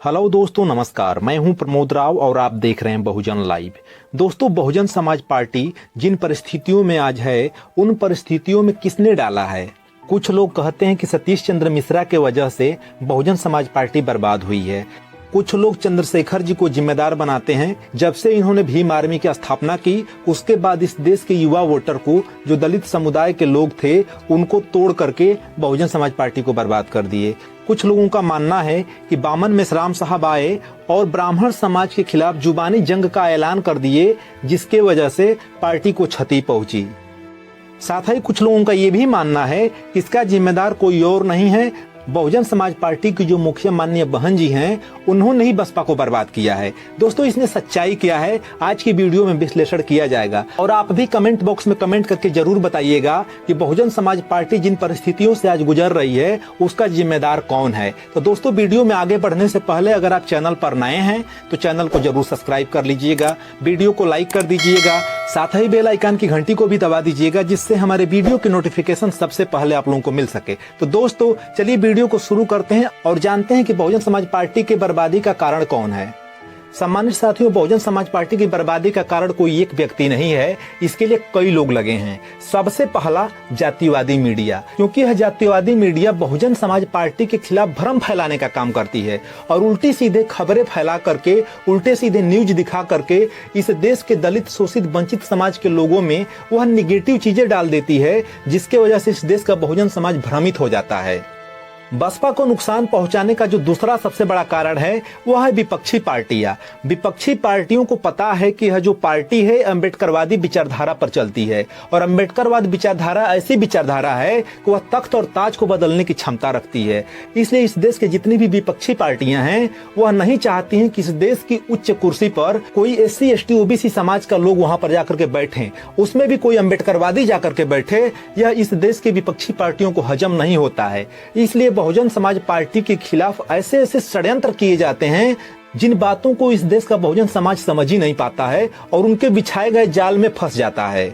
Hello दोस्तों, नमस्कार। मैं हूं प्रमोद राव और आप देख रहे हैं बहुजन लाइव। दोस्तों, बहुजन समाज पार्टी जिन परिस्थितियों में आज है, उन परिस्थितियों में किसने डाला है? कुछ लोग कहते हैं कि सतीश चंद्र मिश्रा के वजह से बहुजन समाज पार्टी बर्बाद हुई है। कुछ लोग चंद्रशेखर जी को जिम्मेदार बनाते हैं। जब से इन्होंने भीम आर्मी की स्थापना की, उसके बाद इस देश के युवा वोटर को, जो दलित समुदाय के लोग थे, उनको तोड़ करके बहुजन समाज पार्टी को बर्बाद कर दिए। कुछ लोगों का मानना है कि बामन मेश्राम साहब आए और ब्राह्मण समाज के खिलाफ जुबानी जंग का ऐलान कर दिए, जिसके वजह से पार्टी को क्षति पहुंची। साथ ही कुछ लोगों का ये भी मानना है कि इसका जिम्मेदार कोई और नहीं है, बहुजन समाज पार्टी की जो मुखिया माननीय बहन जी हैं, उन्होंने ही बसपा को बर्बाद किया है। दोस्तों, इसमें सच्चाई क्या है, आज की वीडियो में विश्लेषण किया जाएगा। और आप भी कमेंट बॉक्स में कमेंट करके जरूर बताइएगा कि बहुजन समाज पार्टी जिन परिस्थितियों से आज गुजर रही है, उसका जिम्मेदार कौन है। तो दोस्तों, वीडियो में आगे बढ़ने से पहले अगर आप चैनल पर नए हैं तो चैनल को जरूर सब्सक्राइब कर लीजिएगा, वीडियो को लाइक कर दीजिएगा, साथ ही बेल आइकन की घंटी को भी दबा दीजिएगा, जिससे हमारे वीडियो की नोटिफिकेशन सबसे पहले आप लोगों को मिल सके। तो दोस्तों, चलिए वीडियो को शुरू करते हैं और जानते हैं कि बहुजन समाज पार्टी की बर्बादी का कारण कौन है। सम्मानित साथियों, बहुजन समाज पार्टी की बर्बादी का कारण कोई एक व्यक्ति नहीं है, इसके लिए कई लोग लगे हैं। सबसे पहला, जातिवादी मीडिया, क्योंकि यह जातिवादी मीडिया बहुजन समाज पार्टी के खिलाफ भ्रम फैलाने का काम करती है और उल्टी सीधे खबरें फैला करके, उल्टे सीधे न्यूज दिखा करके इस देश के दलित, शोषित, वंचित समाज के लोगों में वह निगेटिव चीजें डाल देती है, जिसके वजह से इस देश का बहुजन समाज भ्रमित हो जाता है। बसपा को नुकसान पहुंचाने का जो दूसरा सबसे बड़ा कारण है, वह है विपक्षी पार्टियां। विपक्षी पार्टियों को पता है कि यह जो पार्टी है अम्बेडकरवादी विचारधारा पर चलती है और अम्बेडकरवाद विचारधारा ऐसी विचारधारा है कि वह तख्त और ताज को बदलने की क्षमता रखती है। इसलिए इस देश के जितनी भी विपक्षी पार्टियां हैं, वह नहीं चाहती हैं कि इस देश की उच्च कुर्सी पर कोई SC ST OBC समाज का लोग वहां पर जाकर के बैठे, उसमें भी कोई अम्बेडकरवादी जाकर के बैठे। यह इस देश की विपक्षी पार्टियों को हजम नहीं होता है। इसलिए बहुजन समाज पार्टी के खिलाफ ऐसे ऐसे षड्यंत्र किए जाते हैं, जिन बातों को इस देश का बहुजन समाज समझ ही नहीं पाता है और उनके बिछाए गए जाल में फंस जाता है।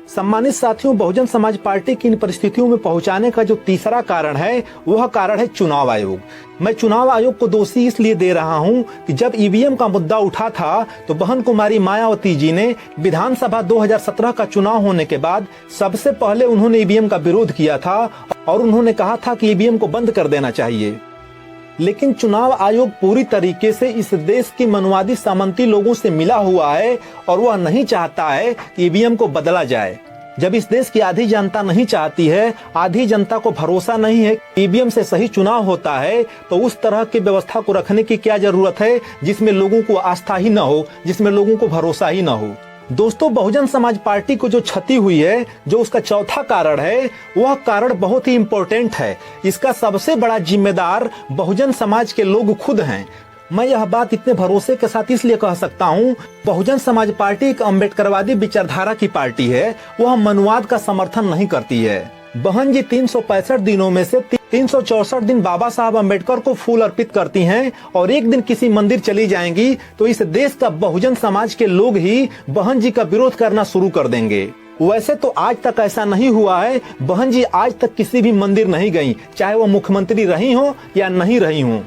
सम्मानित साथियों, बहुजन समाज पार्टी की इन परिस्थितियों में पहुंचाने का जो तीसरा कारण है, वह कारण है चुनाव आयोग। मैं चुनाव आयोग को दोषी इसलिए दे रहा हूं कि जब EVM का मुद्दा उठा था तो बहन कुमारी मायावती जी ने विधानसभा 2017 का चुनाव होने के बाद सबसे पहले उन्होंने EVM का विरोध किया था और उन्होंने कहा था कि EVM को बंद कर देना चाहिए। लेकिन चुनाव आयोग पूरी तरीके से इस देश की मनुवादी सामंती लोगों से मिला हुआ है और वह नहीं चाहता है कि EVM को बदला जाए। जब इस देश की आधी जनता नहीं चाहती है, आधी जनता को भरोसा नहीं है EVM से सही चुनाव होता है, तो उस तरह की व्यवस्था को रखने की क्या जरूरत है जिसमें लोगों को आस्था ही न हो, जिसमें लोगों को भरोसा ही न हो। दोस्तों, बहुजन समाज पार्टी को जो क्षति हुई है, जो उसका चौथा कारण है, वह कारण बहुत ही इम्पोर्टेंट है। इसका सबसे बड़ा जिम्मेदार बहुजन समाज के लोग खुद हैं। मैं यह बात इतने भरोसे के साथ इसलिए कह सकता हूँ, बहुजन समाज पार्टी एक अम्बेडकरवादी विचारधारा की पार्टी है, वह मनुवाद का समर्थन नहीं करती है। बहन जी 365 दिनों में से 364 दिन बाबा साहब अम्बेडकर को फूल अर्पित करती हैं और एक दिन किसी मंदिर चली जाएंगी तो इस देश का बहुजन समाज के लोग ही बहन जी का विरोध करना शुरू कर देंगे। वैसे तो आज तक ऐसा नहीं हुआ है, बहन जी आज तक किसी भी मंदिर नहीं गई, चाहे वो मुख्यमंत्री रही हो या नहीं रही हो।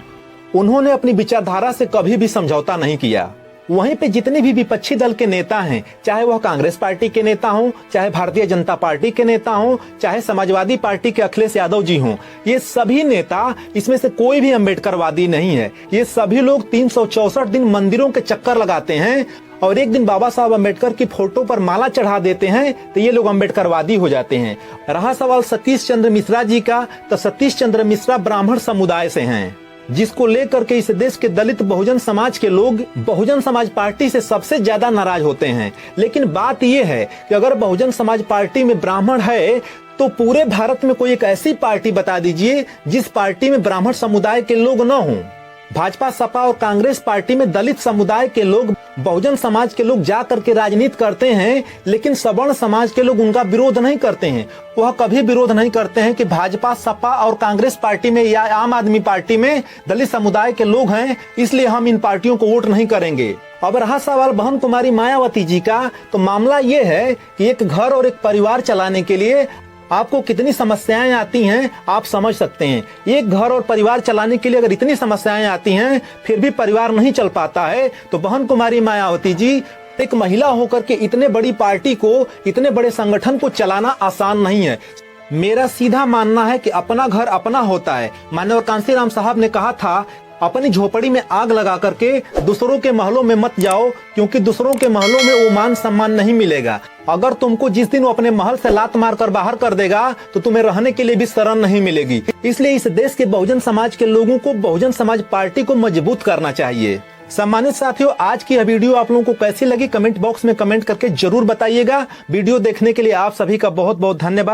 उन्होंने अपनी विचारधारा से कभी भी समझौता नहीं किया। वहीं पे जितने भी विपक्षी दल के नेता हैं, चाहे वह कांग्रेस पार्टी के नेता हों, चाहे भारतीय जनता पार्टी के नेता हों, चाहे समाजवादी पार्टी के अखिलेश यादव जी हों, ये सभी नेता, इसमें से कोई भी अम्बेडकरवादी नहीं है। ये सभी लोग 364 दिन मंदिरों के चक्कर लगाते हैं और एक दिन बाबा साहब अम्बेडकर की फोटो पर माला चढ़ा देते हैं तो ये लोग अम्बेडकरवादी हो जाते हैं। रहा सवाल सतीश चंद्र मिश्रा जी का, तो सतीश चंद्र मिश्रा ब्राह्मण समुदाय से हैं, जिसको लेकर के इस देश के दलित बहुजन समाज के लोग बहुजन समाज पार्टी से सबसे ज्यादा नाराज होते हैं। लेकिन बात यह है कि अगर बहुजन समाज पार्टी में ब्राह्मण है तो पूरे भारत में कोई एक ऐसी पार्टी बता दीजिए जिस पार्टी में ब्राह्मण समुदाय के लोग न हों। भाजपा, सपा और कांग्रेस पार्टी में दलित समुदाय के लोग, बहुजन समाज के लोग जा करके राजनीति करते हैं, लेकिन सवर्ण समाज के लोग उनका विरोध नहीं करते हैं। वह कभी विरोध नहीं करते हैं कि भाजपा, सपा और कांग्रेस पार्टी में या आम आदमी पार्टी में दलित समुदाय के लोग हैं, इसलिए हम इन पार्टियों को वोट नहीं करेंगे। अब रहा सवाल बहन कुमारी मायावती जी का, तो मामला ये है कि एक घर और एक परिवार चलाने के लिए आपको कितनी समस्याएं आती हैं आप समझ सकते हैं। एक घर और परिवार चलाने के लिए अगर इतनी समस्याएं आती हैं फिर भी परिवार नहीं चल पाता है तो बहन कुमारी मायावती जी, एक महिला होकर के इतने बड़ी पार्टी को, इतने बड़े संगठन को चलाना आसान नहीं है। मेरा सीधा मानना है कि अपना घर अपना होता है। माननीय कांशीराम साहब ने कहा था, अपनी झोपड़ी में आग लगा करके दूसरों के महलों में मत जाओ, क्योंकि दूसरों के महलों में वो मान सम्मान नहीं मिलेगा। अगर तुमको जिस दिन वो अपने महल से लात मार कर बाहर कर देगा तो तुम्हें रहने के लिए भी शरण नहीं मिलेगी। इसलिए इस देश के बहुजन समाज के लोगों को बहुजन समाज पार्टी को मजबूत करना चाहिए। सम्मानित साथियों, आज की यह वीडियो आप लोगों को कैसी लगी कमेंट बॉक्स में कमेंट करके जरूर बताइएगा। वीडियो देखने के लिए आप सभी का बहुत बहुत धन्यवाद।